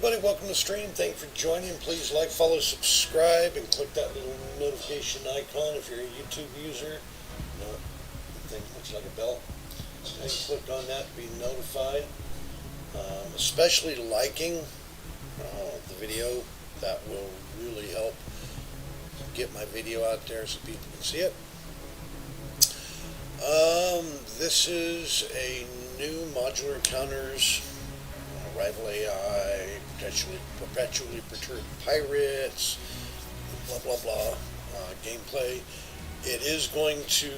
everybody, welcome to the stream. Thank you for joining. Please like, follow, subscribe, and click that little notification icon if you're a YouTube user. No, the thing looks like a bell. And click on that to be notified. Especially liking the video. That will really help get my video out there so people can see it. This is a new modular encounters, rival AI, perpetually perturbed pirates, blah blah blah, gameplay. It is going to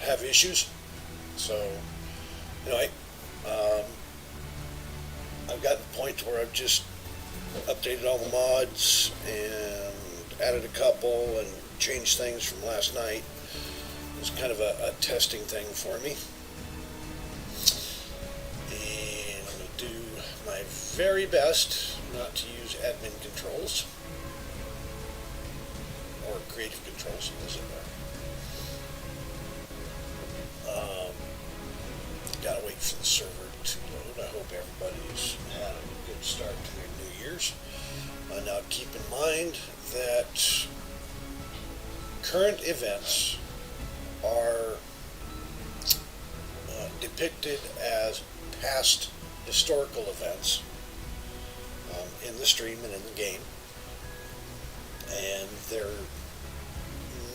have issues, so I've gotten to the point where I've just updated all the mods and added a couple and changed things from last night. It's kind of a testing thing for me. And I'm going to do my very best not to use admin controls or creative controls, as it were. Gotta wait for the server to load. I hope everybody's had a good start to their New Year's. Now keep in mind that current events are depicted as past historical events in the stream and in the game, and they're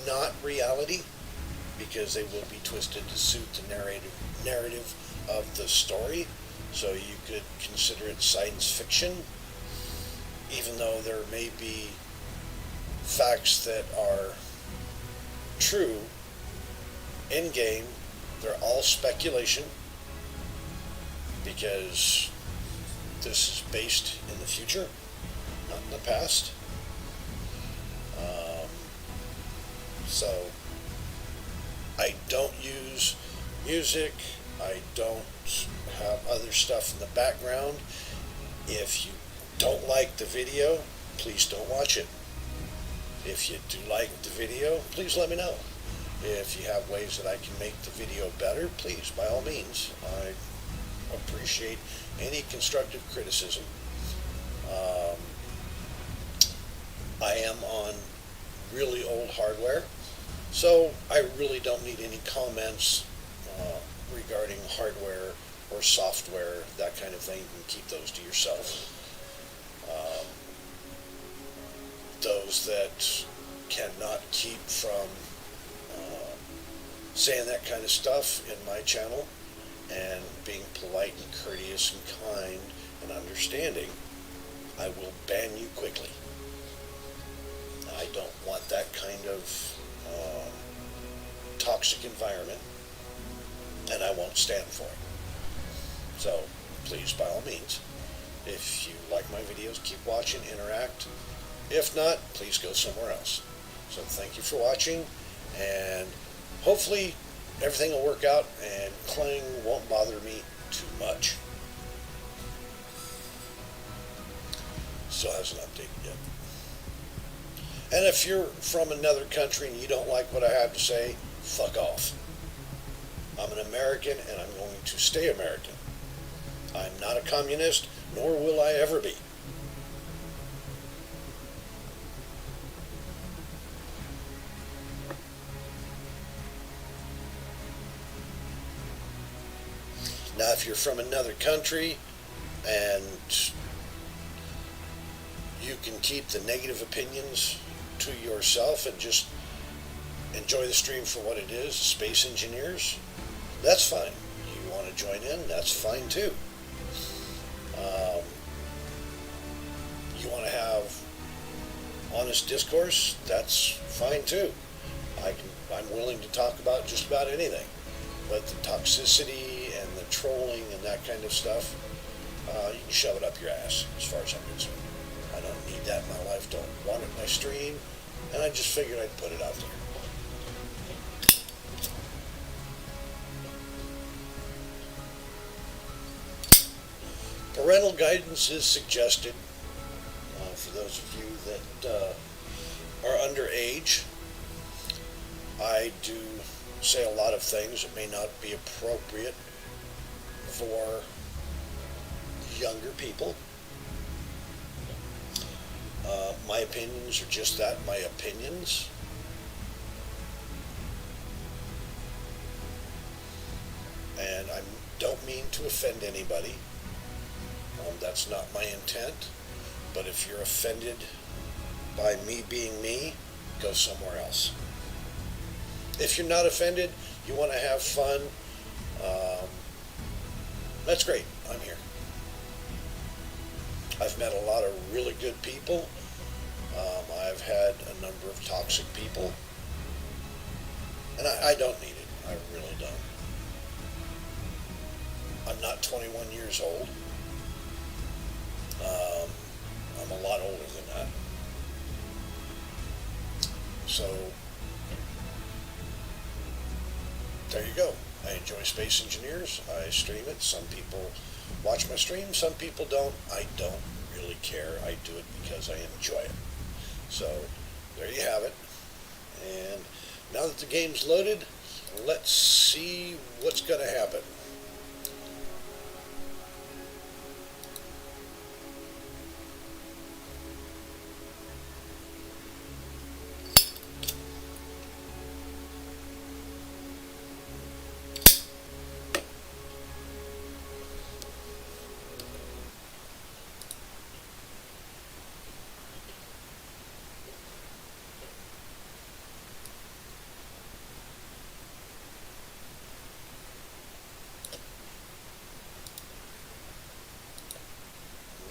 not reality because they will be twisted to suit the narrative of the story. So you could consider it science fiction, even though there may be facts that are true in game. They're all speculation because this is based in the future, not in the past. So I don't use music. I don't have other stuff in the background. If you don't like the video, please don't watch it. If you do like the video, please let me know. If you have ways that I can make the video better, please, by all means. I appreciate any constructive criticism. I am on really old hardware, so I really don't need any comments regarding hardware or software, that kind of thing. You can keep those to yourself. Those that cannot keep from saying that kind of stuff in my channel and being polite and courteous and kind and understanding, I will ban you quickly. I don't want that kind of toxic environment, and I won't stand for it. So please, by all means, if you like my videos, keep watching, interact. If not, please go somewhere else. So thank you for watching, and hopefully everything will work out and Clang won't bother me too much. Still hasn't updated yet. And if you're from another country and you don't like what I have to say, fuck off. I'm an American and I'm going to stay American. I'm not a communist, nor will I ever be. Now, if you're from another country and you can keep the negative opinions to yourself and just enjoy the stream for what it is, space engineers, that's fine. You want to join in, that's fine too. You want to have honest discourse, that's fine too. I'm willing to talk about just about anything. But the toxicity and the trolling and that kind of stuff, you can shove it up your ass as far as I'm concerned. I don't need that in my life, don't want it in my stream, and I just figured I'd put it out there. Parental guidance is suggested for those of you that are underage. I do say a lot of things that may not be appropriate for younger people. My opinions are just that, my opinions. And I don't mean to offend anybody. That's not my intent. But if you're offended by me being me, go somewhere else. If you're not offended, you want to have fun, um, that's great. I'm here. I've met a lot of really good people. I've had a number of toxic people. And I don't need it. I really don't. I'm not 21 years old. Um, I'm a lot older than that. So, there you go. I enjoy Space Engineers. I stream it. Some people watch my stream. Some people don't. I don't really care. I do it because I enjoy it. So, there you have it. And now that the game's loaded, let's see what's going to happen.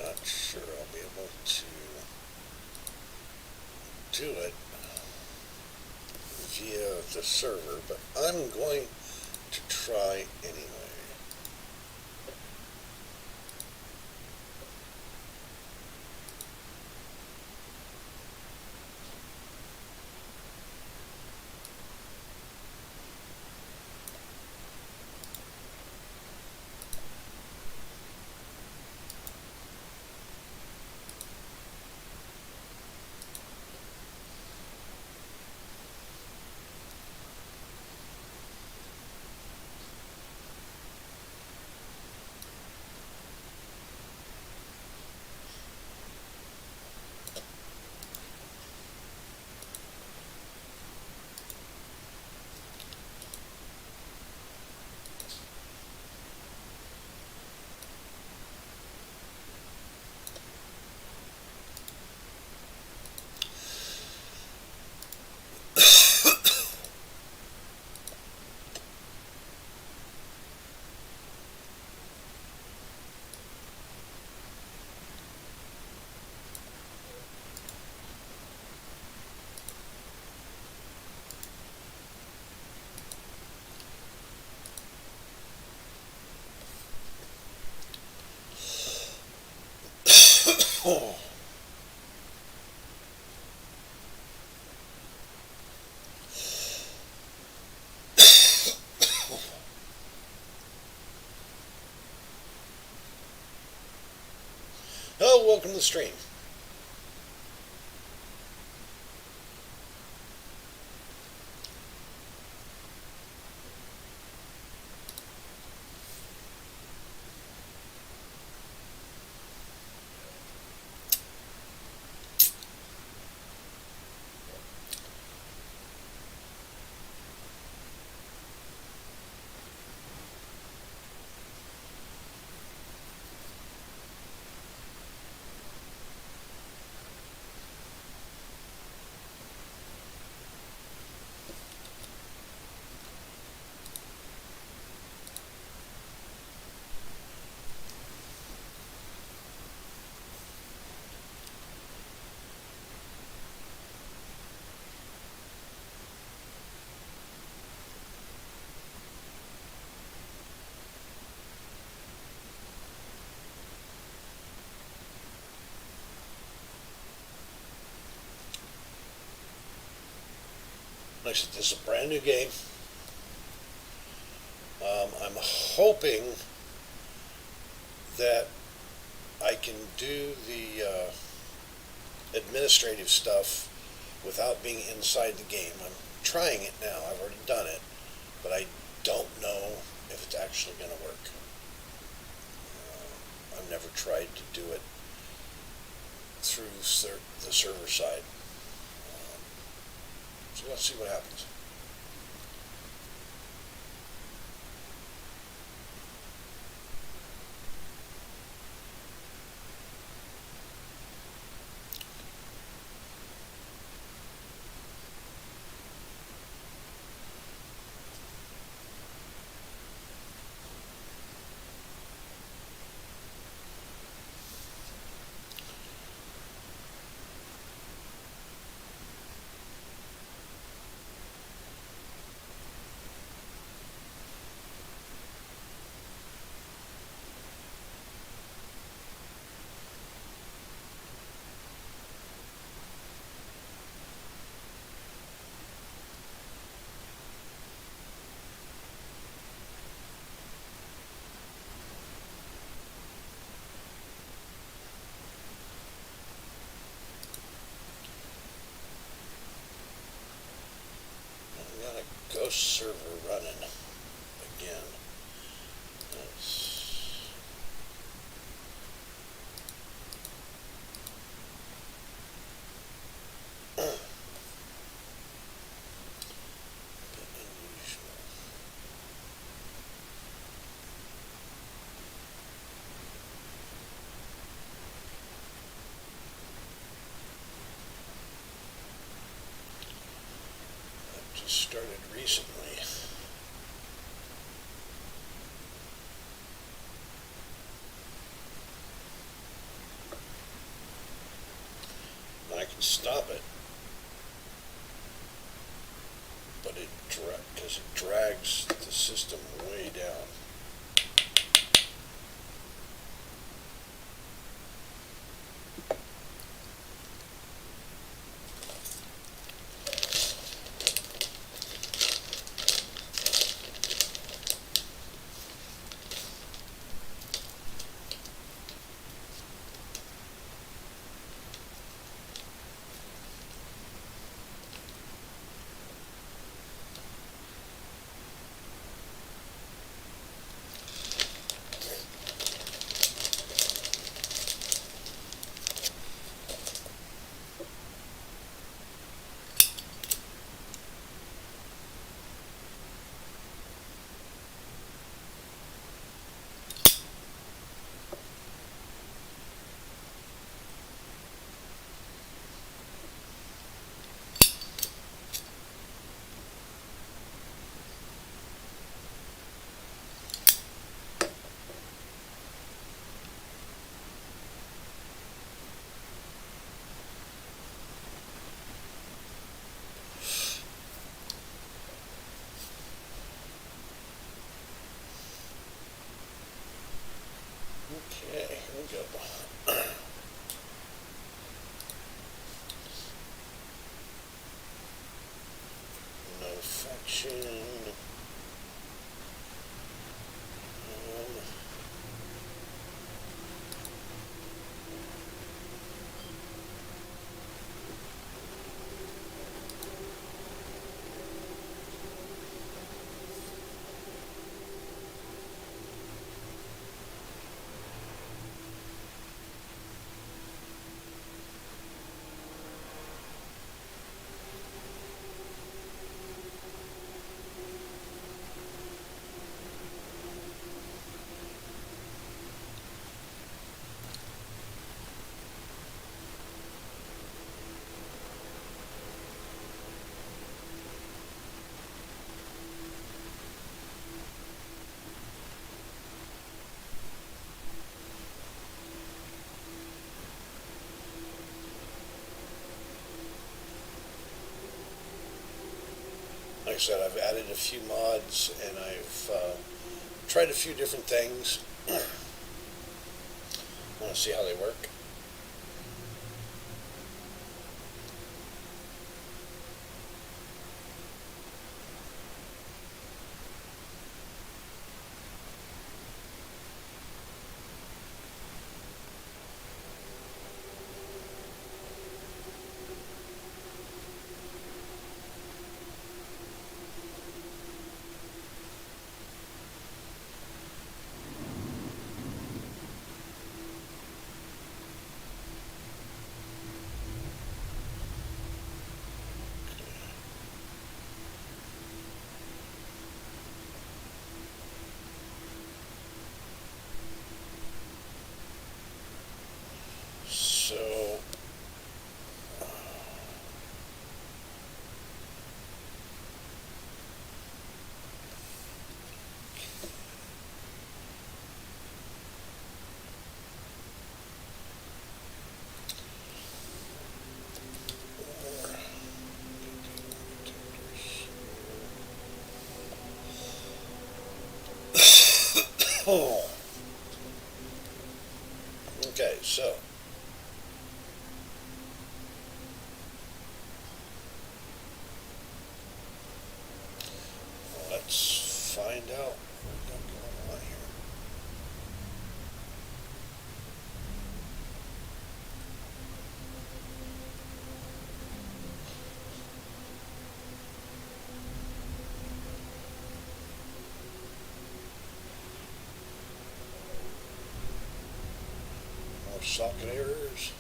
Not sure I'll be able to do it via the server, but I'm going to try anyway. Oh. Oh, welcome to the stream. Like I said, this is a brand new game. I'm hoping that I can do the administrative stuff without being inside the game. I'm trying it now. I've already done it, but I don't know if it's actually going to work. I've never tried to do it through the server side. So let's see what happens. We got a ghost server running again. That's a bit unusual. That just started recently. I can stop it, but because it drags the system way down. Okay, here we go. No faction. Like I said, I've added a few mods and I've tried a few different things. Want to see how they work. Oh, okay, so let's find out what we got going on here. More socket errors.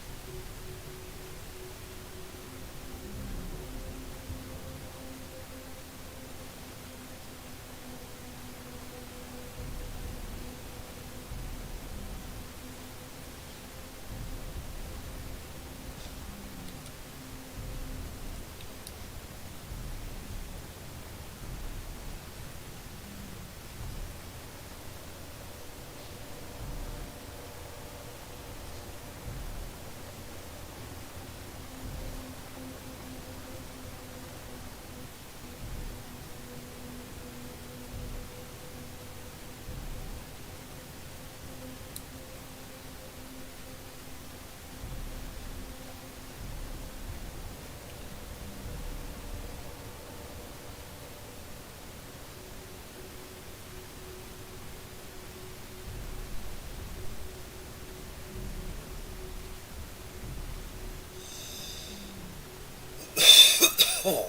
Oh,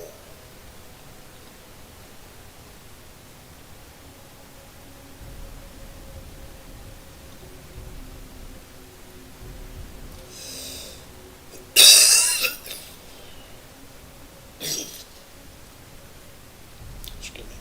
excuse me.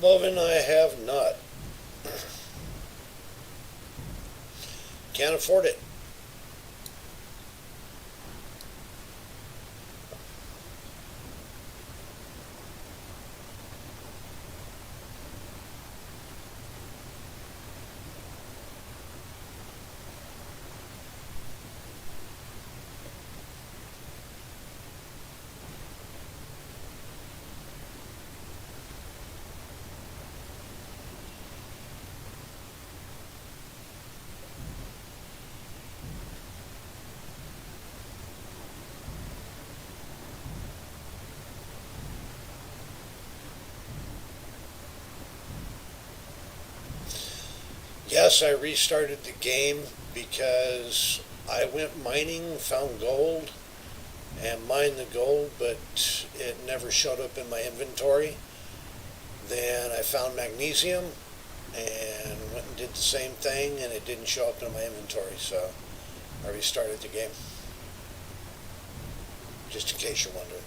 Bovin, I have not. Can't afford it. Yes, I restarted the game because I went mining, found gold, and mined the gold, but it never showed up in my inventory. Then I found magnesium and went and did the same thing, and it didn't show up in my inventory, so I restarted the game. Just in case you're wondering.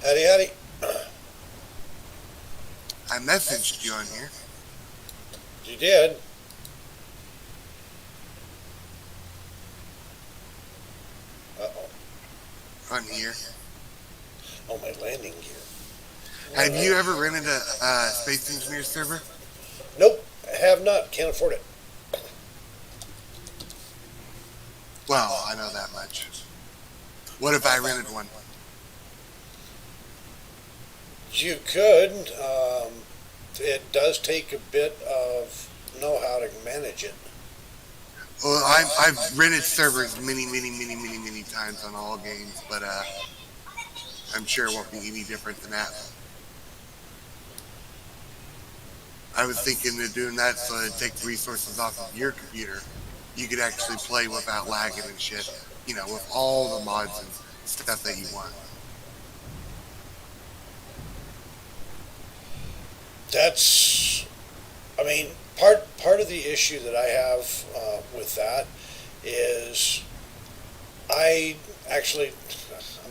Howdy, howdy. I messaged you on here. You did? Uh-oh. On here. Oh, my landing gear. Have you ever rented a Space Engineer server? Nope, I have not. Can't afford it. Well, I know that much. What if I rented one? You could. It does take a bit of know-how to manage it. Well, I've rented servers many times on all games, but I'm sure it won't be any different than that. I was thinking of doing that so it'd take resources off of your computer. You could actually play without lagging and shit. You know, with all the mods and stuff that you want. That's, I mean, part of the issue that I have with that is I'm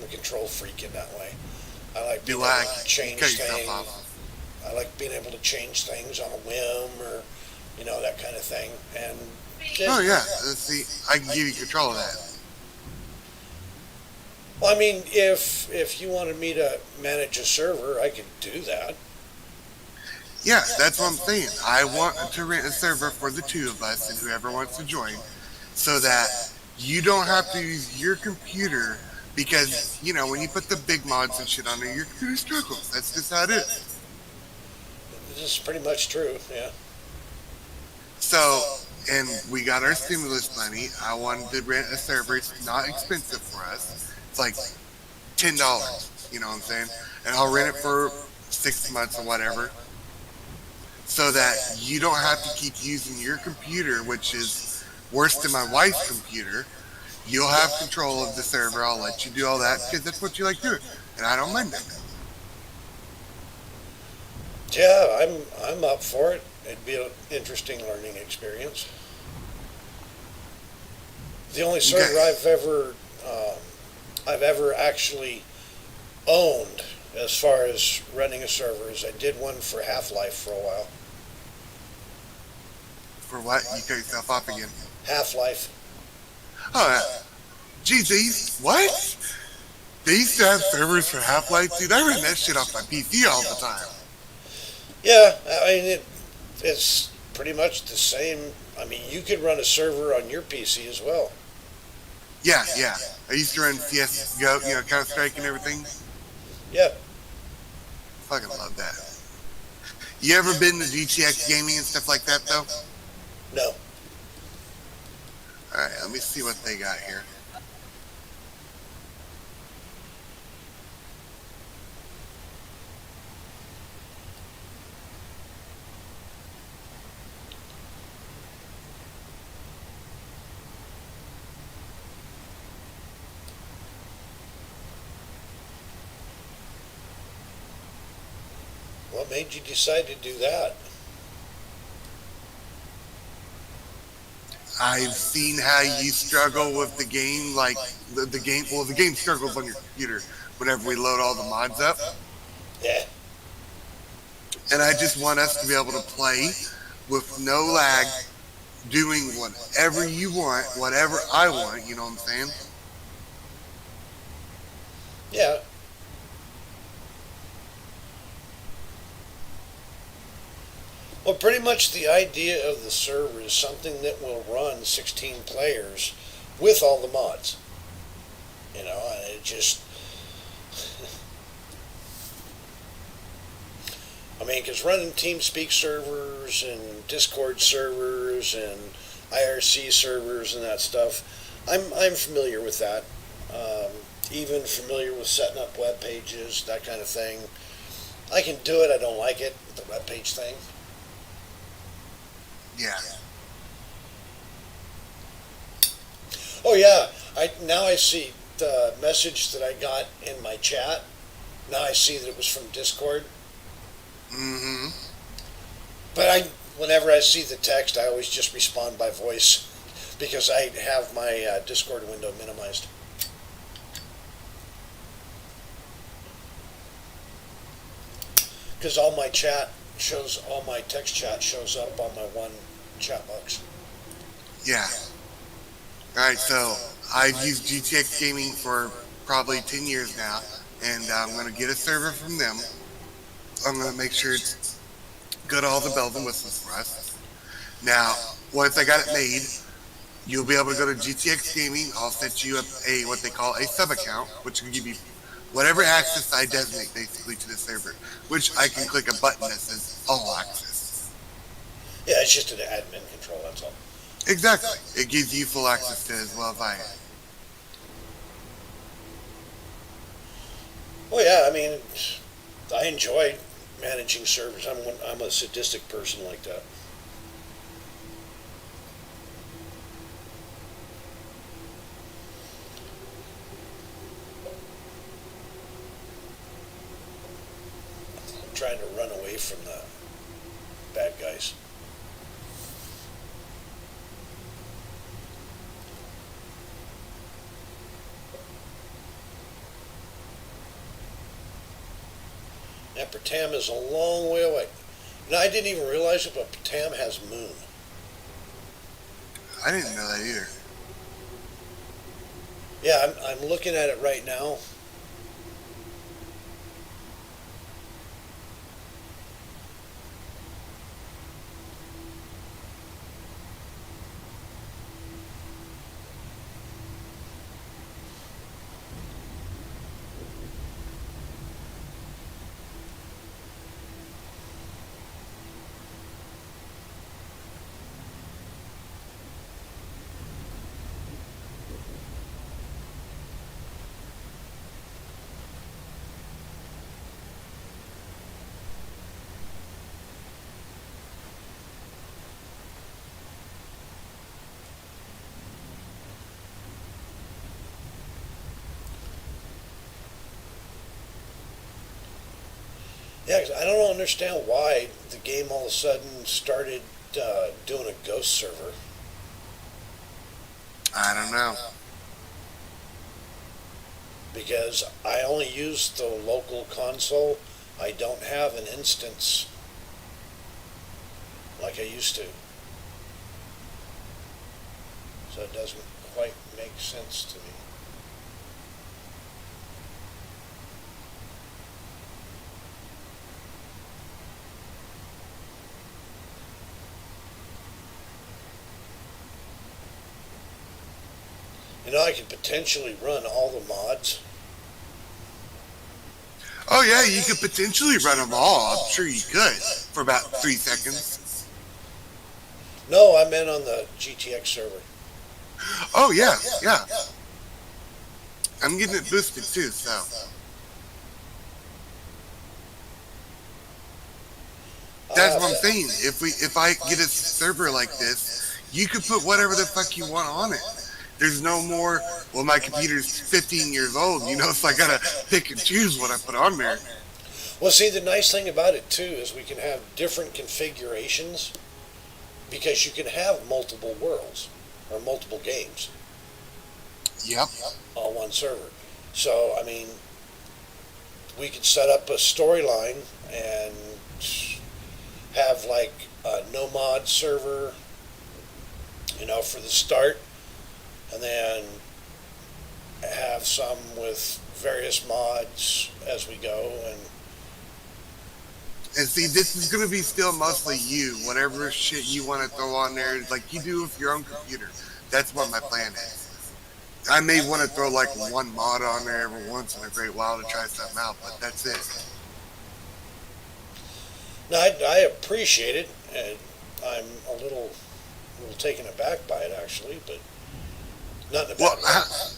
a control freak in that way. I like being able to change things. I like being able to change things on a whim or, that kind of thing. And oh yeah, see, I can give you control of that. Well, I mean, if you wanted me to manage a server, I could do that. Yeah, that's what I'm saying. I want to rent a server for the two of us and whoever wants to join, so that you don't have to use your computer because, when you put the big mods and shit on there, your computer struggles. That's just how it is. This is pretty much true, yeah. So, and we got our stimulus money. I wanted to rent a server. It's not expensive for us. It's like $10, you know what I'm saying? And I'll rent it for 6 months or whatever, so that you don't have to keep using your computer, which is worse than my wife's computer. You'll have control of the server. I'll let you do all that because that's what you like doing, and I don't mind that. Yeah, I'm up for it. It'd be an interesting learning experience. The only server I've ever actually owned as far as running a server is I did one for Half-Life for a while. For what? You cut yourself off again. Half-Life. Oh, geez, what? They used to have servers for Half-Life? Dude, I ran that shit off my PC all the time. Yeah, I mean, it's pretty much the same. I mean, you could run a server on your PC as well. Yeah. I used to run CSGO, Counter-Strike and everything. Yeah. Fucking love that. You ever been to GTX Gaming and stuff like that, though? No. Alright, let me see what they got here. What made you decide to do that? I've seen how you struggle with the game, like the game. Well, the game struggles on your computer whenever we load all the mods up, Yeah. and I just want us to be able to play with no lag, doing whatever you want, whatever I want. You know what I'm saying? Yeah. Well, pretty much the idea of the server is something that will run 16 players with all the mods. You know, and it just. I mean, because running TeamSpeak servers and Discord servers and IRC servers and that stuff, I'm familiar with that. Even familiar with setting up web pages, that kind of thing. I can do it. I don't like it, the web page thing. Yeah. Oh yeah, I see the message that I got in my chat. Now I see that it was from Discord. Mm-hmm. But whenever I see the text, I always just respond by voice because I have my Discord window minimized. Because all my text chat shows up on my one chat box. Yeah. All right. So I've used GTX Gaming for probably 10 years now, and I'm going to get a server from them. I'm going to make sure it's got all the bells and whistles for us. Now, once I got it made, you'll be able to go to GTX Gaming. I'll set you up what they call a sub account, which will give you whatever access I designate basically to the server, which I can click a button that says all access. Yeah, it's just an admin control, that's all. Exactly. It gives you full access to it as well as I am. Well, yeah, I mean, I enjoy managing servers. I'm a sadistic person like that. I'm trying to run away from the bad guys. Now, Pratam is a long way away. Now, I didn't even realize it, but Pratam has moon. I didn't know that either. Yeah, I'm looking at it right now. Yeah, 'cause I don't understand why the game all of a sudden started doing a ghost server. I don't know. Because I only use the local console. I don't have an instance like I used to. So it doesn't quite make sense to me. You know, I could potentially run all the mods. Oh yeah, you could potentially run them all. I'm sure you could for about 3 seconds. No, I meant on the GTX server. Oh yeah, yeah. I'm getting it boosted too, so. That's what I'm saying. If I get a server like this, you could put whatever the fuck you want on it. There's no more, well, my computer's 15 years old, so I gotta pick and choose what I put on there. Well, see, the nice thing about it too is we can have different configurations because you can have multiple worlds. or multiple games Yep. on one server. So, I mean, we could set up a storyline and have like a no mod server, for the start, and then have some with various mods as we go. And see, this is gonna be still mostly you. Whatever shit you want to throw on there, like you do with your own computer. That's what my plan is. I may want to throw like one mod on there every once in a great while to try something out, but that's it. No, I appreciate it, and I'm a little taken aback by it actually, but not in a Well, bad way.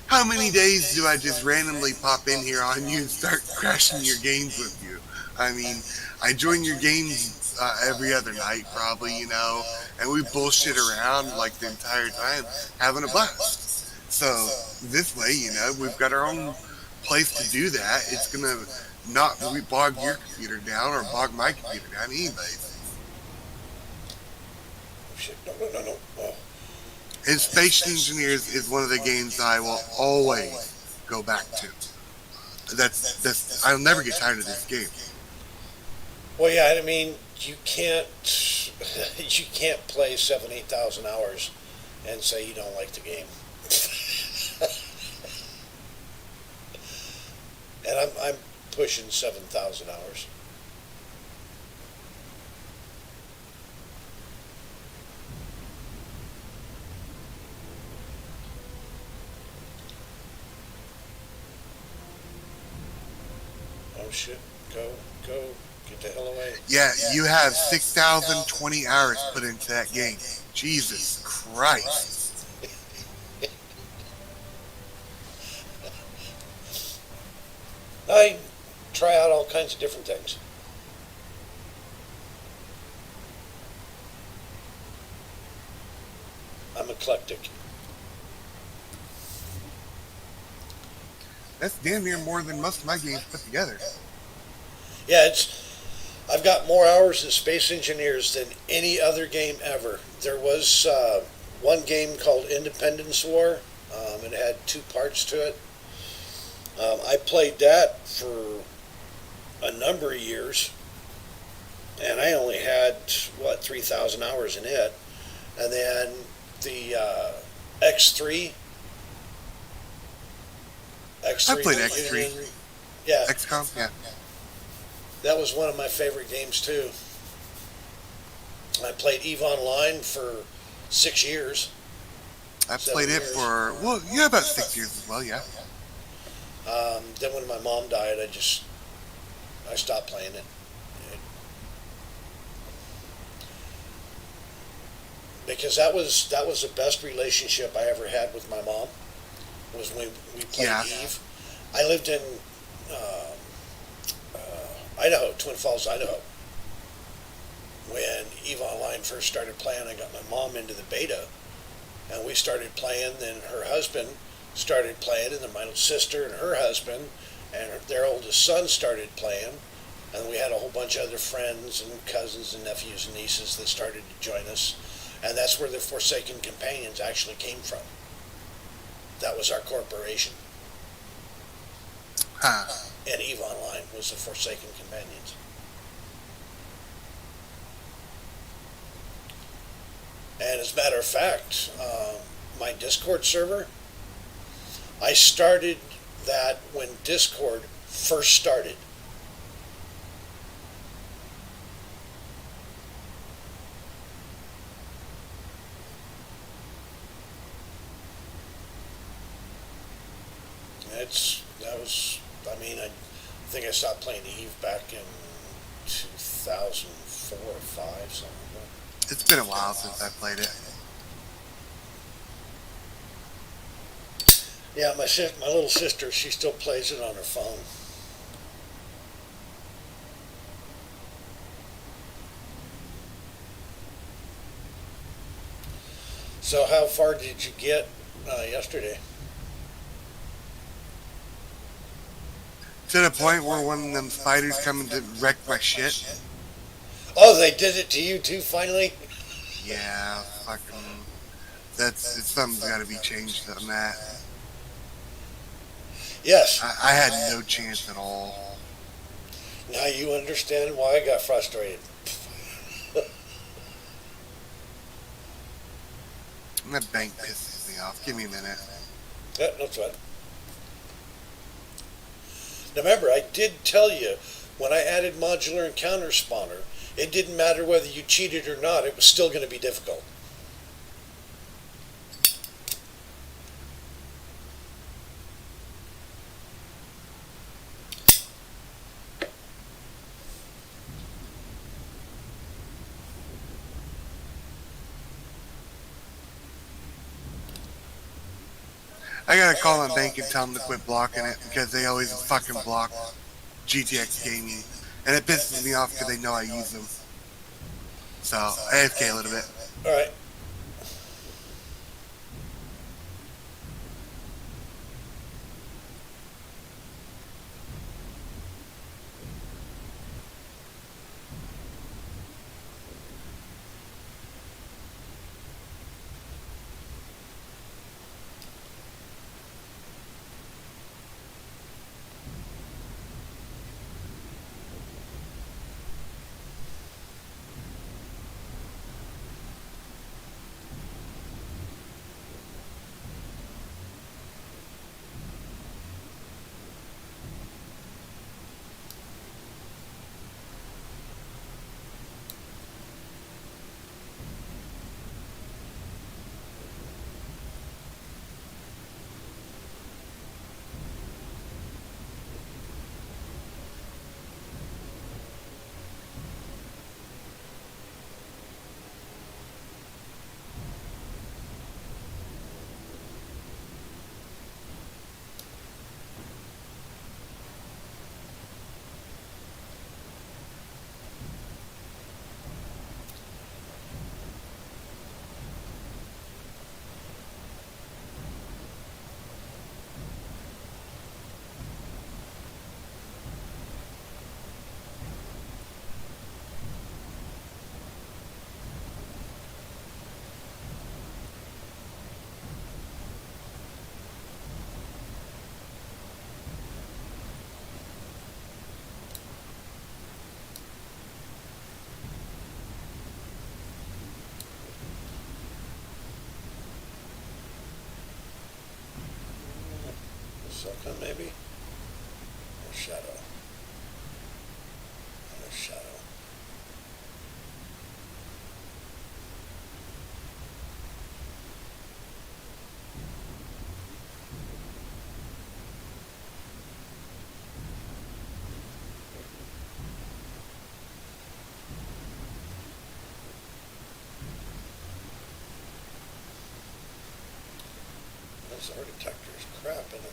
how many days do I just randomly pop in here on you and start crashing your games with you? I mean, I join your games every other night, probably, and we bullshit around like the entire time, having a blast. So this way, we've got our own place to do that. It's gonna not bog your computer down or bog my computer down, anyways. Shit, no. Oh, And Space Engineers is one of the games I will always go back to. That's I'll never get tired of this game. well, yeah, I mean, you can't you can't play 7,000-8,000 hours and say you don't like the game. And I'm pushing 7,000 hours. Oh shit! Go, get the hell away! Yeah, you have 6,020 hours put into that game. Jesus Christ. I try out all kinds of different things. I'm eclectic. That's damn near more than most of my games put together. Yeah, I've got more hours in Space Engineers than any other game ever. There was one game called Independence War. It had two parts to it. I played that for a number of years, and I only had 3,000 hours in it. And then the X3. I played X3. Yeah, XCOM? Yeah. that was one of my favorite games too. I played EVE Online for 6 years. I played it for, about 6 years as well, yeah. Then when my mom died, I stopped playing it. Because that was the best relationship I ever had with my mom. Was when we played Yeah. EVE. I lived in Idaho, Twin Falls, Idaho. When EVE Online first started playing, I got my mom into the beta, and we started playing. Then her husband started playing, and then my sister and her husband and their oldest son started playing, and we had a whole bunch of other friends and cousins and nephews and nieces that started to join us, and that's where the Forsaken Companions actually came from. That was our corporation, Huh. and EVE Online was the Forsaken Companions. And as a matter of fact, my Discord server, I started that when Discord first started. I think I stopped playing Eve back in 2004 or 5, something like that. It's been a while since I played it. Yeah, my little sister, she still plays it on her phone. So how far did you get yesterday? To the point where one of them spiders coming to wreck my shit. Oh, they did it to you too, finally? Yeah, fucking Something's got to be changed on that. Yes, I had no chance at all. now you understand why I got frustrated. That bank pisses me off. Give me a minute. Yeah, no sweat. Now remember, I did tell you when I added modular encounter spawner, it didn't matter whether you cheated or not, it was still going to be difficult. I gotta call my bank and tell them to quit blocking it because they always fucking block GTX gaming, and it pisses me off because they know I use them. So AFK a little bit. All right. Shotgun maybe? Or shadow? Or shadow. This art detector is crap, isn't it?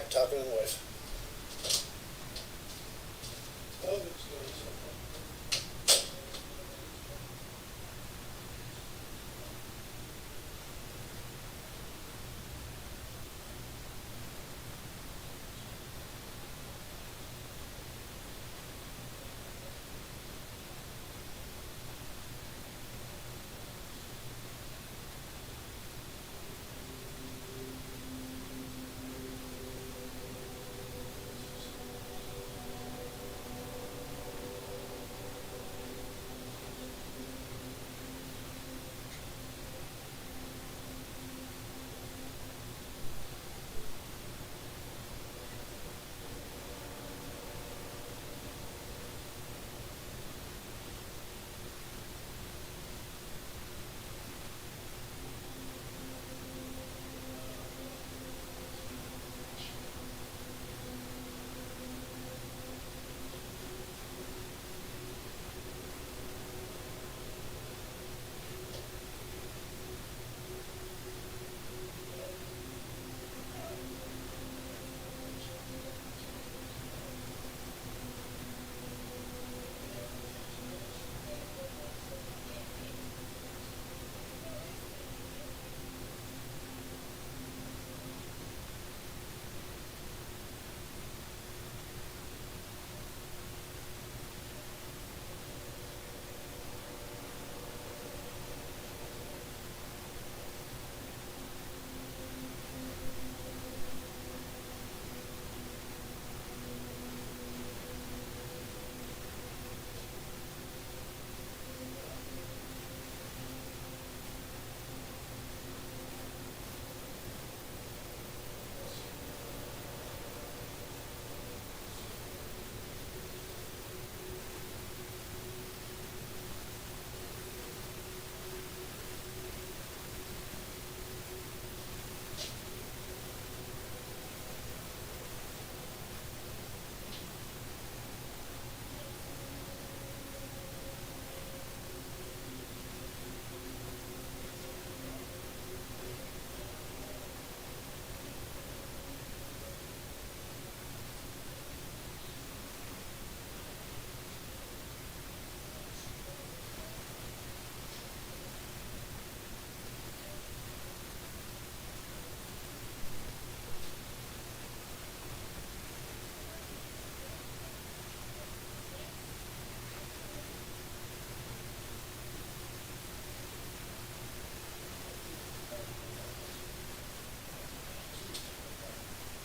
talking to the wife.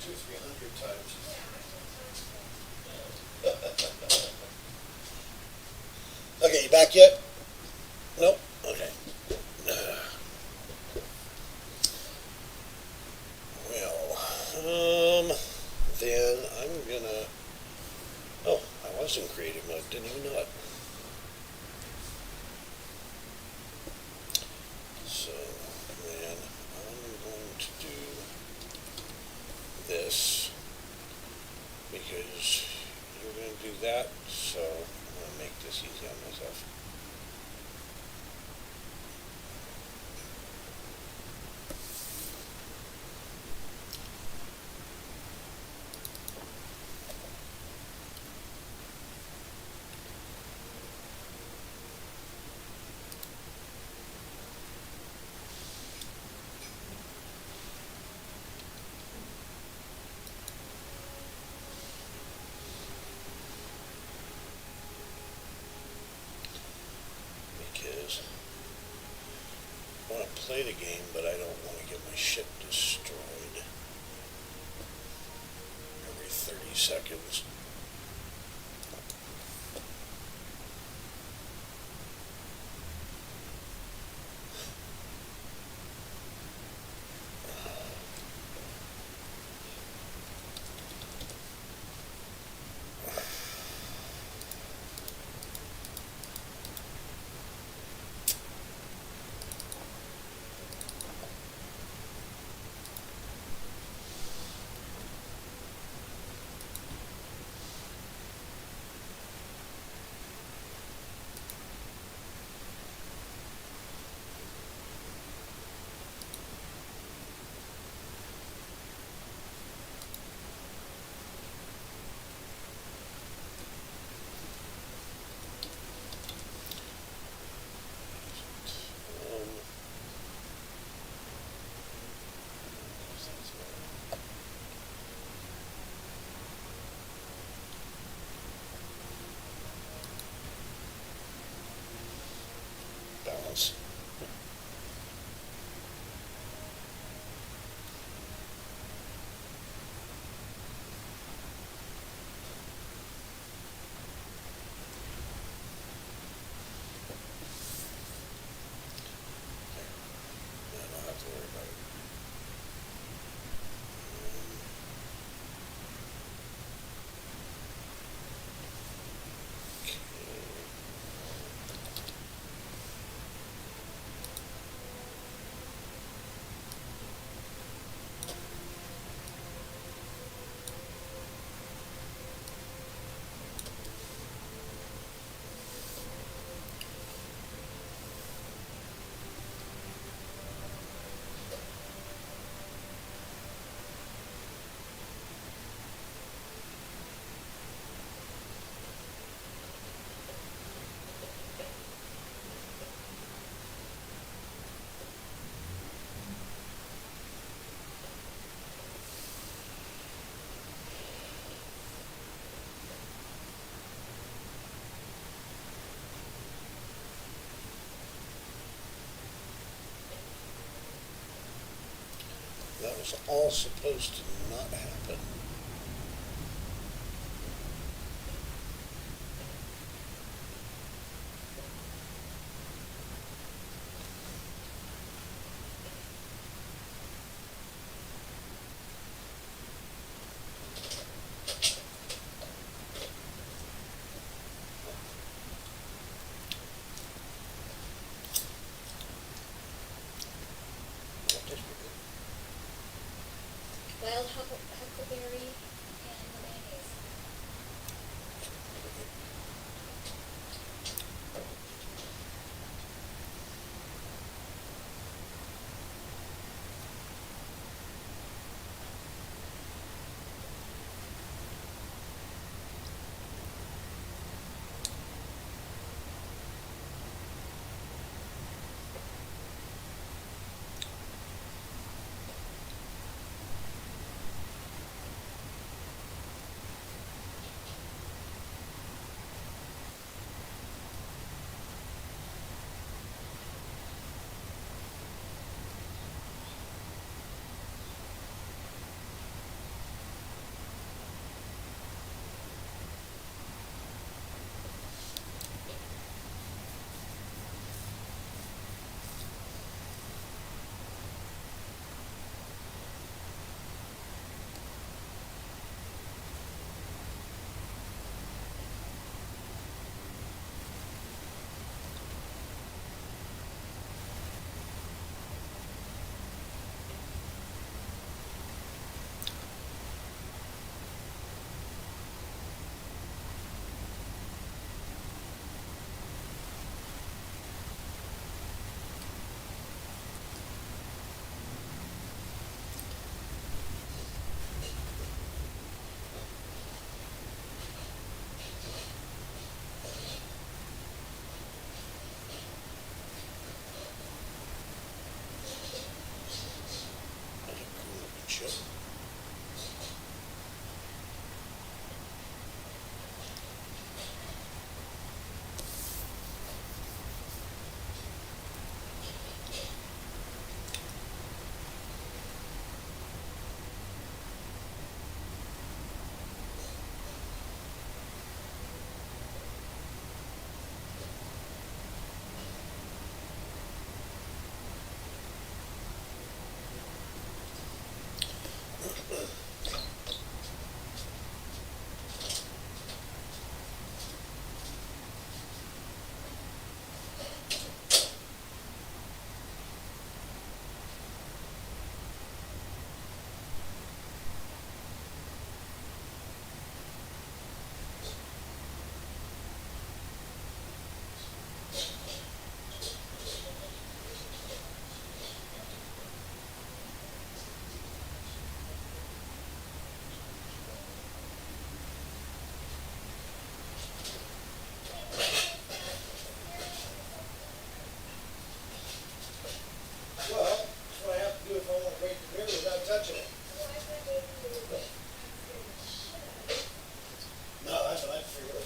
Two, 300 times. Okay, you back yet? Nope. Okay. Well, then I'm gonna. Oh, I was in creative mode. Didn't even know it. So then I'm going to do this because you're going to do that. So I'm going to make this easy on myself. Because I want to play the game, but I don't want to get my shit destroyed every 30 seconds. was all supposed to not happen. Wild huckleberry and mayonnaise. That's a cool looking chip. Well, that's what I have to do if I want to break the beer without touching it. No, that's what I figured.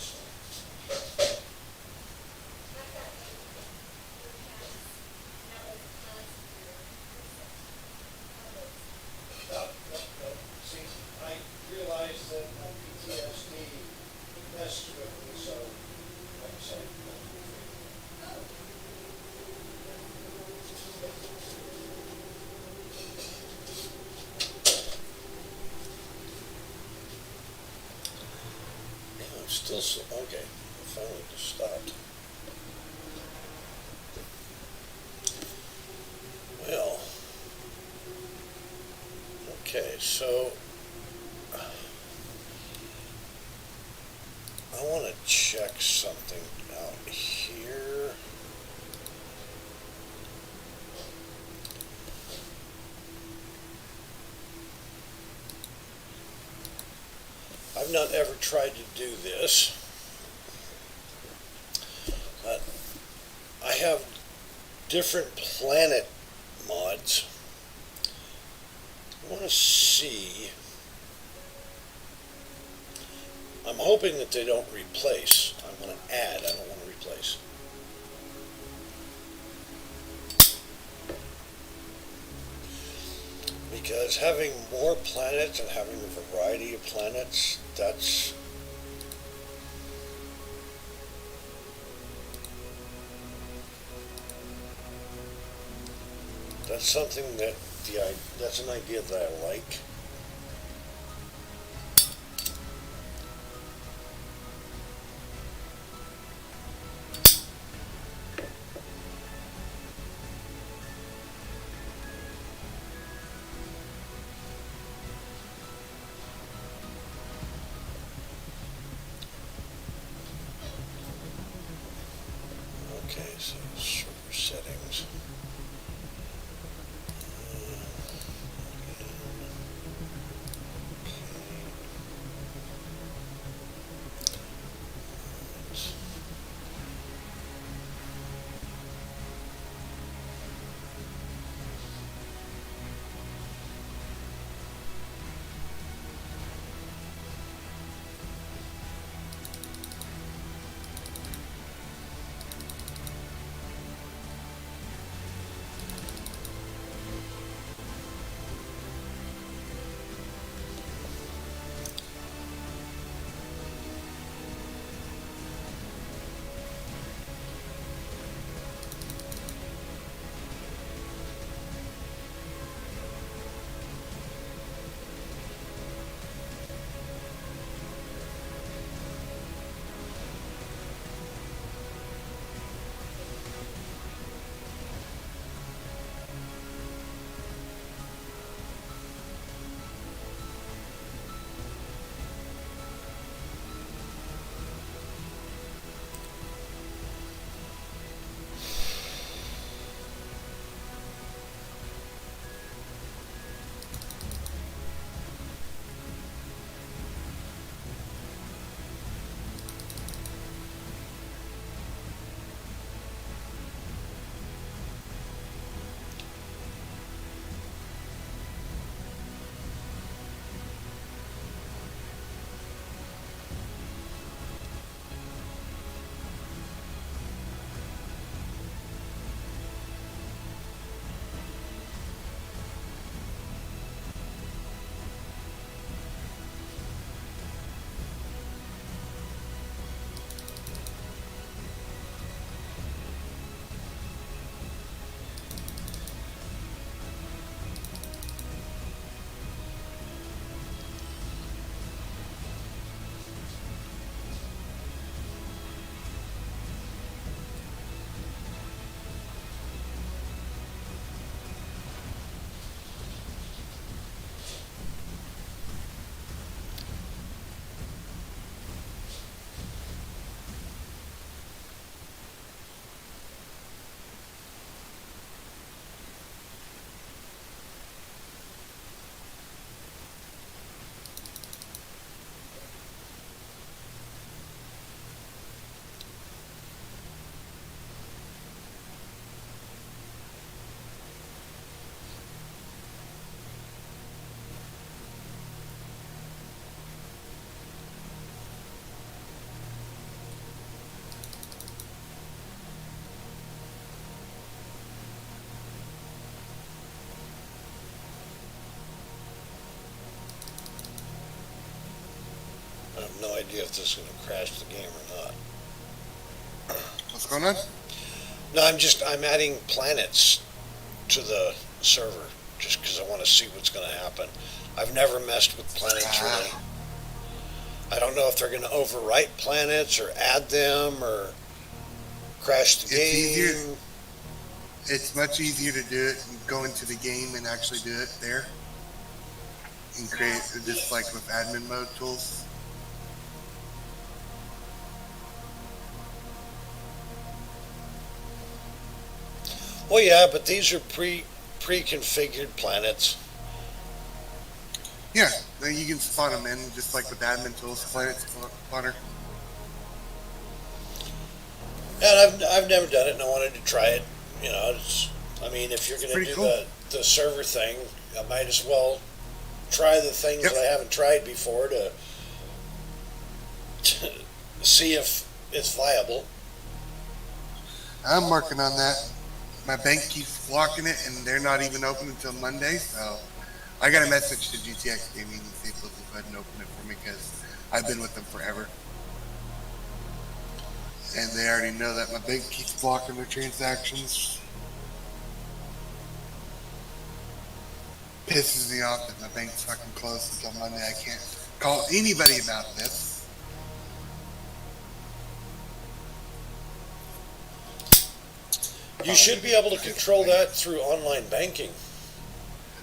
No, no, no. See, I realized that my PTSD messed with me, so I decided not to do it. Yeah, I'm still so, okay, I finally just stopped. Well, okay, so I want to check something out here. I've not ever tried to do this, but I have different planet mods. I want to see. I'm hoping that they don't replace. I want to add, I don't want to replace. Because having more planets and having a variety of planets, that's something that's an idea that I like. Okay, so server settings. I have no idea if this is going to crash the game or not. What's going on? No, I'm adding planets to the server just because I want to see what's going to happen. I've never messed with planets really. I don't know if they're going to overwrite planets or add them or crash the It's easier. game. It's much easier to do it and go into the game and actually do it there and create just like with admin mode tools. Well, yeah, but these are pre-configured planets. Yeah, then you can spawn them in just like with admin tools, planet spawner. And I've never done it, and I wanted to try it. You know, I mean, if you're going to pretty do cool. the server thing, I might as well try the things Yep. that I haven't tried before to see if it's viable. I'm working on that. My bank keeps blocking it, and they're not even open until Monday, so I got a message to GTX Gaming and see if they'll go ahead and open it for me because I've been with them forever. And they already know that my bank keeps blocking their transactions. Pisses me off that my bank's fucking closed until Monday. I can't call anybody about this. You should be able to control that through online banking.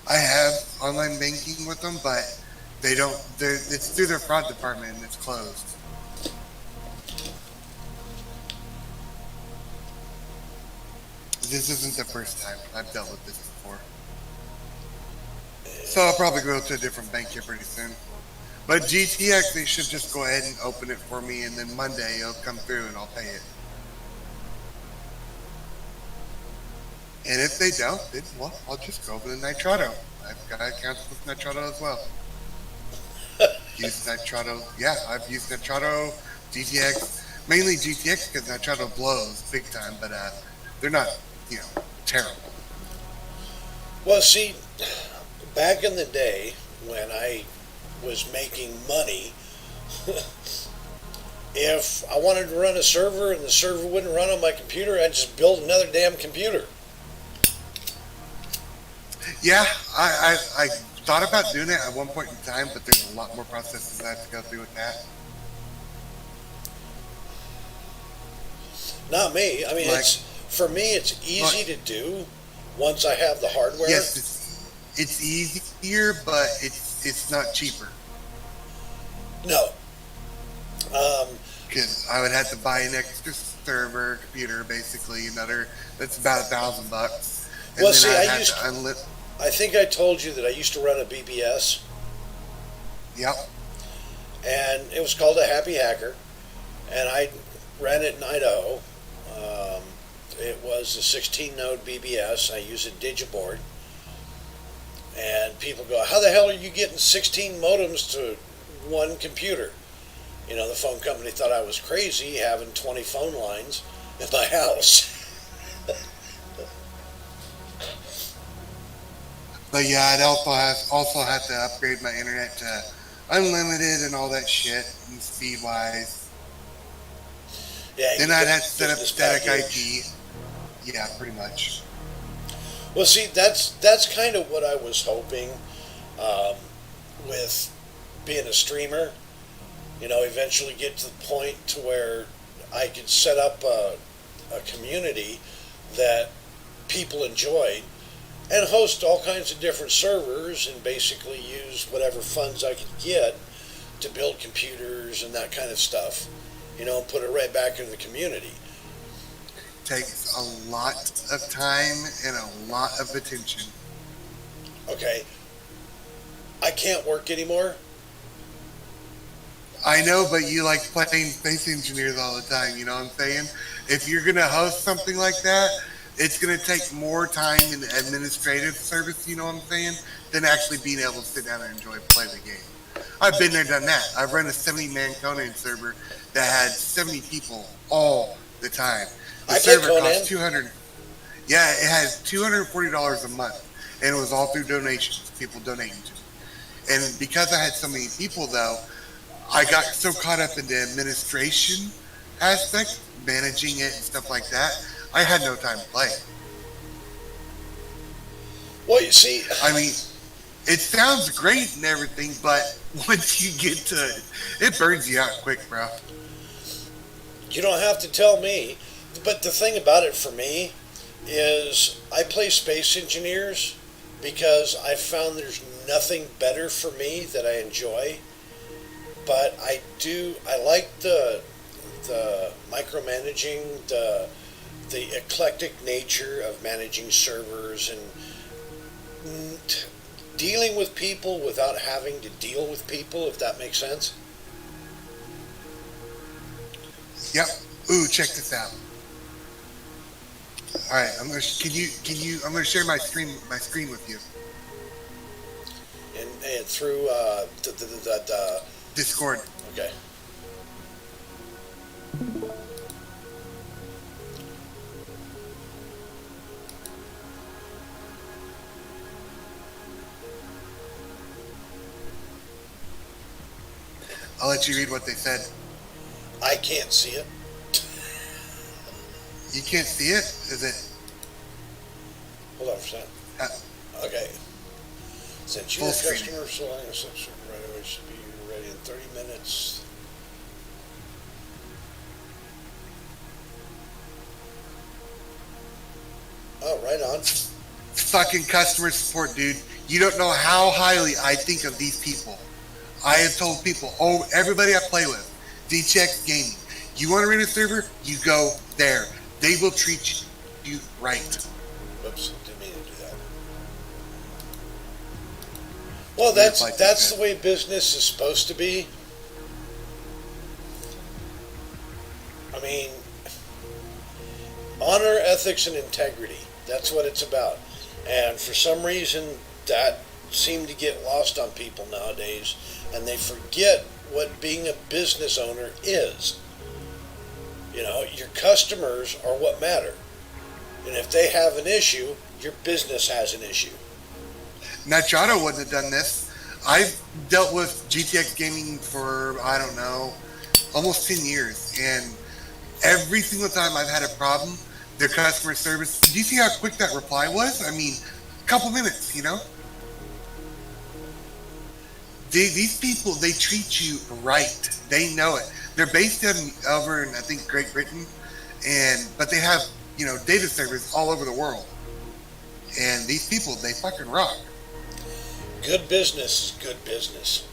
I have online banking with them, but they don't. It's through their fraud department and it's closed. This isn't the first time I've dealt with this before. So I'll probably go to a different bank here pretty soon. But GTX, they should just go ahead and open it for me, and then Monday it'll come through and I'll pay it. And if they don't, then, well, I'll just go over to Nitrado. I've got accounts with Nitrado as well. Use Nitrado. Yeah, I've used Nitrado, GTX, mainly GTX because Nitrado blows big time, but they're not, terrible. Well, see, back in the day when I was making money, if I wanted to run a server and the server wouldn't run on my computer, I'd just build another damn computer. Yeah, I thought about doing it at one point in time, but there's a lot more processes I have to go through with that. Not me. I mean, for me, it's easy to do once I have the hardware. Yes, it's easier, but it's not cheaper. No. Because I would have to buy an extra server, computer, basically that's about $1,000. And Well, then see, I I think I told you that I used to run a BBS. Yep. And it was called a Happy Hacker, and I ran it in Idaho. It was a 16-node BBS. I used a Digiboard, and people go, "How the hell are you getting 16 modems to one computer?" The phone company thought I was crazy having 20 phone lines in my house. But yeah, I'd also have to upgrade my internet to unlimited and all that shit, and speed wise. Yeah. Then I'd have to set up static IP. Yeah, pretty much. Well, see, that's kind of what I was hoping with being a streamer. Eventually get to the point to where I could set up a community that people enjoyed and host all kinds of different servers and basically use whatever funds I could get to build computers and that kind of stuff, and put it right back in the community. Takes a lot of time and a lot of attention. Okay. I can't work anymore. I know, but you like playing Space Engineers all the time, you know what I'm saying? If you're going to host something like that, it's going to take more time in the administrative service, you know what I'm saying, than actually being able to sit down and enjoy play the game. I've been there, done that. I've run a 70-man Conan server that had 70 people all the time. The server cost $200. Yeah, it has $240 a month, and it was all through donations, people donating to it. And because I had so many people, though, I got so caught up in the administration aspect, managing it and stuff like that, I had no time to play. Well, you see, I mean, it sounds great and everything, but once you get to it, it burns you out quick, bro. You don't have to tell me, but the thing about it for me is I play Space Engineers because I found there's nothing better for me that I enjoy. But I like the micromanaging, the eclectic nature of managing servers and dealing with people without having to deal with people, if that makes sense. Yep. Ooh, check this out. All right, I'm gonna share my screen with you. And through the Discord. Okay. I'll let you read what they said. I can't see it. You can't see it? Is it? Hold on for a second. Uh, Okay. Since you Full the screen. customer selecting a subscription right away should be ready in 30 minutes. Oh, right on. Fucking customer support, dude. You don't know how highly I think of these people. I have told people, oh, everybody I play with, DTX Gaming, you want to rent a server? You go there. They will treat you right. Whoops, didn't mean to do that. Well, that's the way business is supposed to be. I mean, honor, ethics, and integrity. That's what it's about. And for some reason, that seemed to get lost on people nowadays, and they forget what being a business owner is. You know, your customers are what matter. And if they have an issue, your business has an issue. Nachado wouldn't have done this. I've dealt with GTX Gaming for, I don't know, almost 10 years. And every single time I've had a problem, their customer service, do you see how quick that reply was? I mean, a couple minutes, you know? These people, they treat you right. They know it. They're based over in, I think, Great Britain, but they have, you know, data servers all over the world. And these people, they fucking rock. Good business is good business.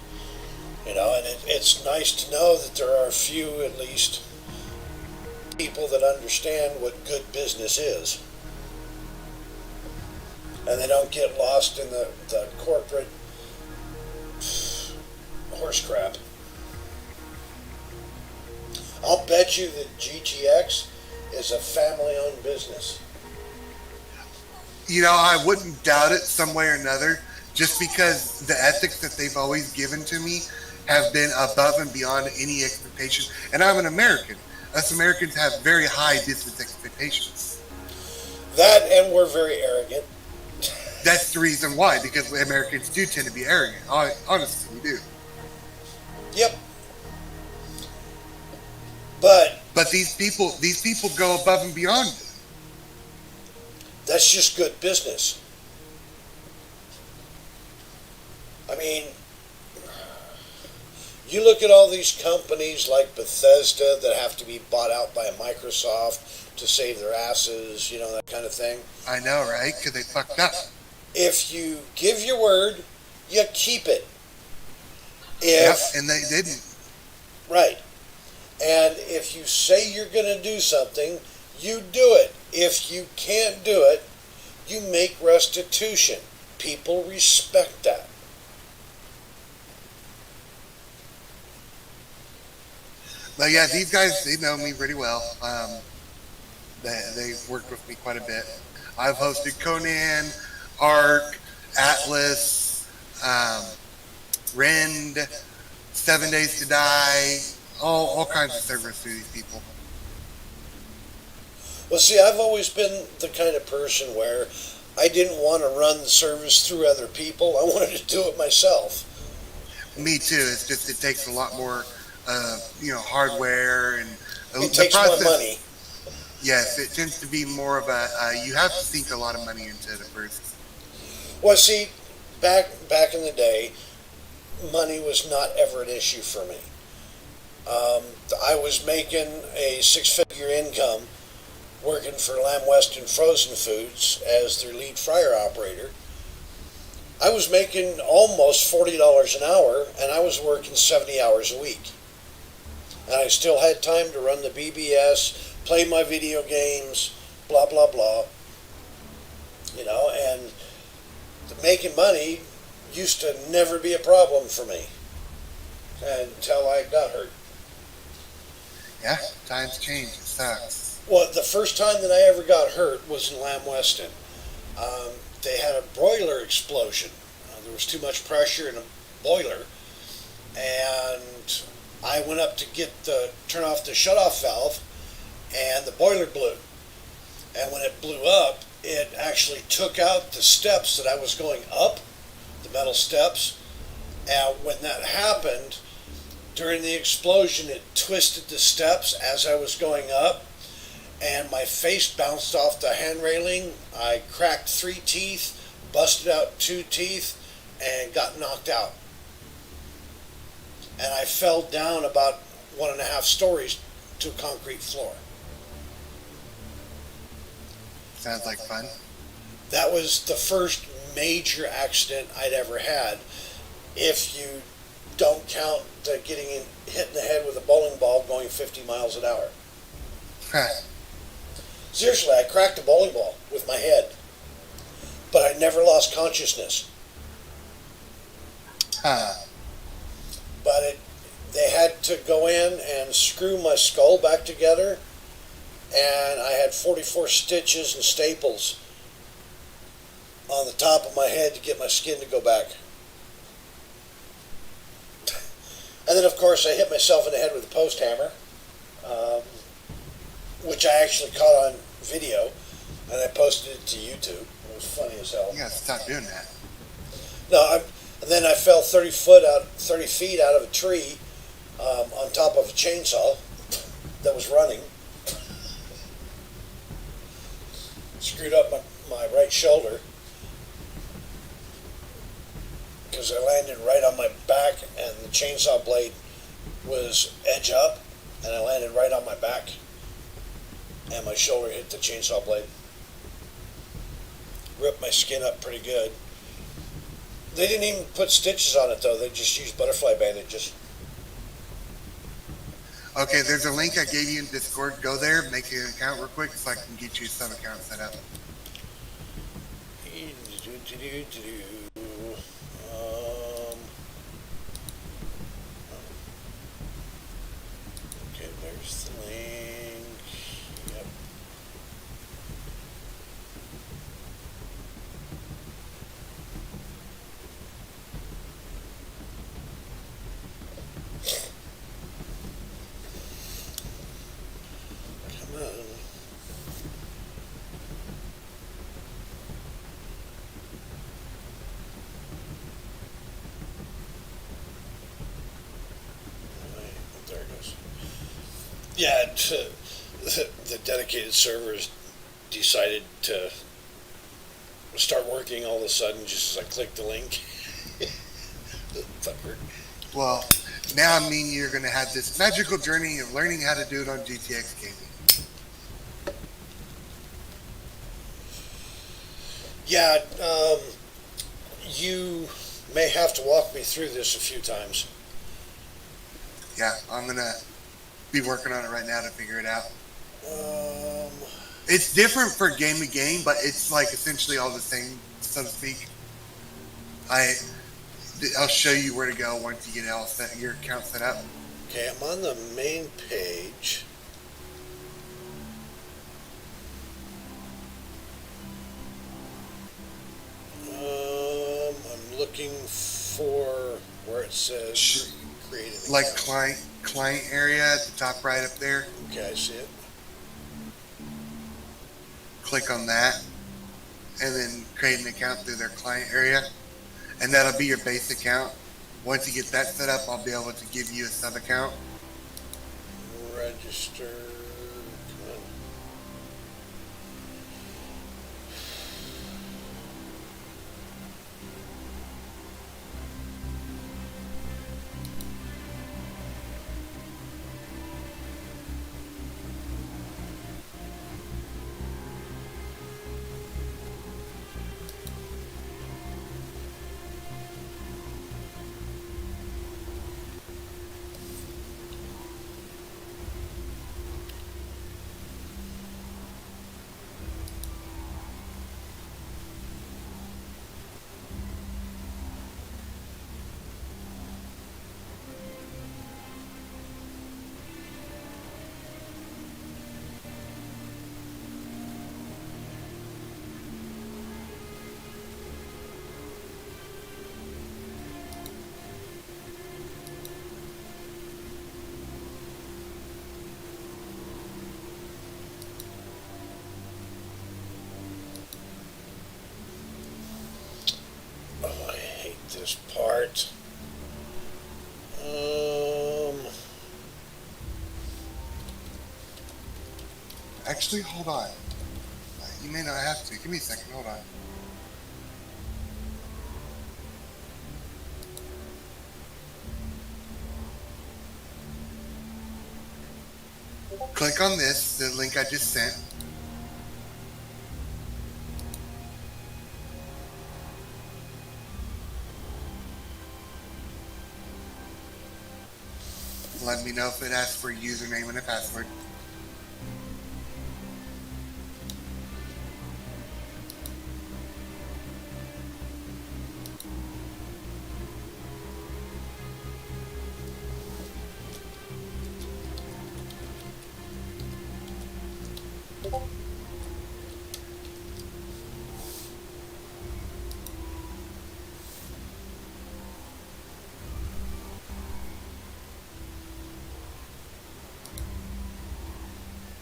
You know, and it's nice to know that there are a few, at least, people that understand what good business is. And they don't get lost in the corporate horse crap. I'll bet you that GTX is a family-owned business. You know, I wouldn't doubt it some way or another, just because the ethics that they've always given to me have been above and beyond any expectation. And I'm an American. Us Americans have very high business expectations. That, and we're very arrogant. That's the reason why, because Americans do tend to be arrogant. Honestly, we do. Yep. But these people go above and beyond. that's just good business. I mean, you look at all these companies like Bethesda that have to be bought out by Microsoft to save their asses, you know, that kind of thing. I know, right? Because they fucked up. If you give your word, you keep it. Yep, and they didn't. Right. And if you say you're going to do something, you do it. If you can't do it, you make restitution. People respect that. But yeah, these guys, they know me pretty well. They've worked with me quite a bit. I've hosted Conan, Ark, Atlas, Rend, 7 Days to Die, all kinds of servers through these people. Well, see, I've always been the kind of person where I didn't want to run the service through other people. I wanted to do it myself. Me too. It's just it takes a lot more, hardware and It takes more money. Yes, it tends to be more of you have to sink a lot of money into it at first. Well, see, back in the day, money was not ever an issue for me. I was making a six-figure income working for Lamb Weston Frozen Foods as their lead fryer operator. I was making almost $40 an hour, and I was working 70 hours a week. And I still had time to run the BBS, play my video games, blah, blah, blah. You know, and making money used to never be a problem for me until I got hurt. Yeah, times change. It sucks. Well, the first time that I ever got hurt was in Lamb Weston. They had a boiler explosion. There was too much pressure in a boiler, and I went up to turn off the shutoff valve, and the boiler blew. And when it blew up, it actually took out the steps that I was going up, the metal steps. And when that happened, During the explosion, it twisted the steps as I was going up, and my face bounced off the hand railing. I cracked 3 teeth, busted out 2 teeth, and got knocked out. And I fell down about 1.5 stories to a concrete floor. Sounds like fun. That was the first major accident I'd ever had. If you don't count the hit in the head with a bowling ball going 50 miles an hour. Seriously, I cracked a bowling ball with my head, but I never lost consciousness. Huh. But they had to go in and screw my skull back together, and I had 44 stitches and staples on the top of my head to get my skin to go back. And then, of course, I hit myself in the head with a post hammer, which I actually caught on video, and I posted it to YouTube. It was funny as hell. You gotta stop doing that. And then I fell 30 feet out of a tree on top of a chainsaw that was running. Screwed up my right shoulder because I landed right on my back, and the chainsaw blade was edge up, and I landed right on my back, and my shoulder hit the chainsaw blade. Ripped my skin up pretty good. They didn't even put stitches on it, though. They just used butterfly bandages. Okay, there's a link I gave you in Discord. Go there, make an account real quick so I can get you some account set up. Okay, there's the link. Yep. Come on. There it goes. Yeah, the dedicated servers decided to start working all of a sudden just as I clicked the link. The fucker. Well, now I mean you're gonna have this magical journey of learning how to do it on GTX Gaming. Yeah, you may have to walk me through this a few times. Yeah, I'm gonna be working on it right now to figure it out. Um, It's different for game to game, but it's like essentially all the same, so to speak. I'll show you where to go once you get all set, your account set up. okay, I'm on the main page. I'm looking for where it says create an Like account. client area at the top right up there. Okay, I see it. Click on that, and then create an account through their client area, and that'll be your base account. Once you get that set up, I'll be able to give you a sub account. Register. Come on. Oh, I hate this part. Actually, hold on. You may not have to. Give me a second. Hold on. Click on this, the link I just sent. Let me know if it asks for a username and a password.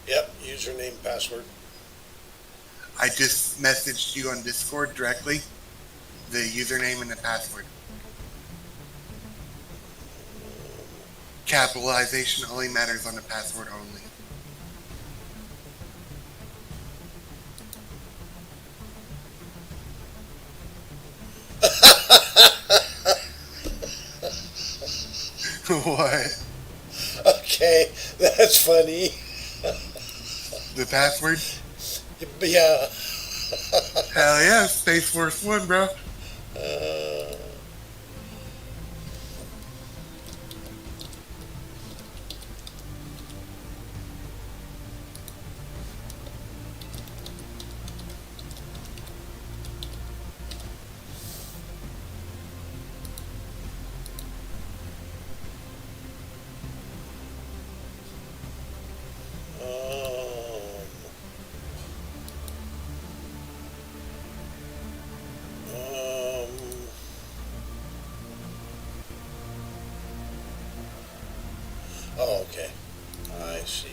Yep, username, password. I just messaged you on Discord directly, the username and the password. Capitalization only matters on the password only. What? Okay, that's funny. The password? Yeah. Hell yeah, Space Force One, bro. Oh, okay. I see.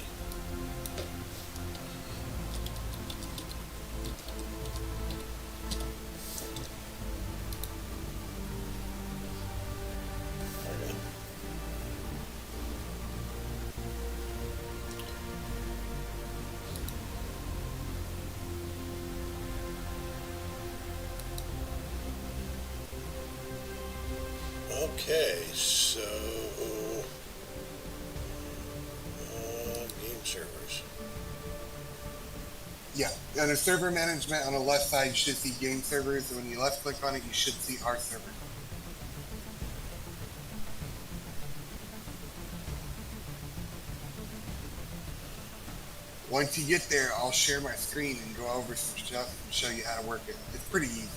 Okay. Okay, so game servers. Yeah, under server management on the left side, you should see game servers, and when you left click on it, you should see our server. Once you get there, I'll share my screen and go over some stuff and show you how to work it. It's pretty easy.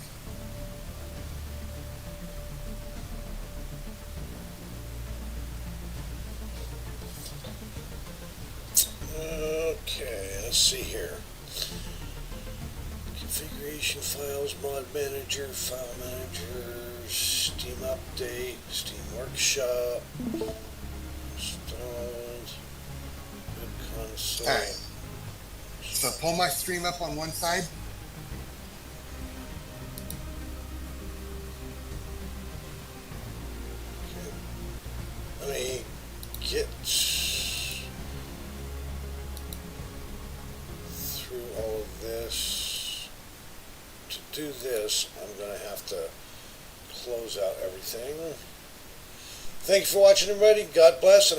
Okay, let's see here. Configuration files, mod manager, file manager, Steam update, Steam workshop, installed, good console. Alright. So pull my stream up on one side. Okay. Let me get through all of this. To do this, I'm going to have to close out everything. Thank you for watching, everybody. God bless, and I'll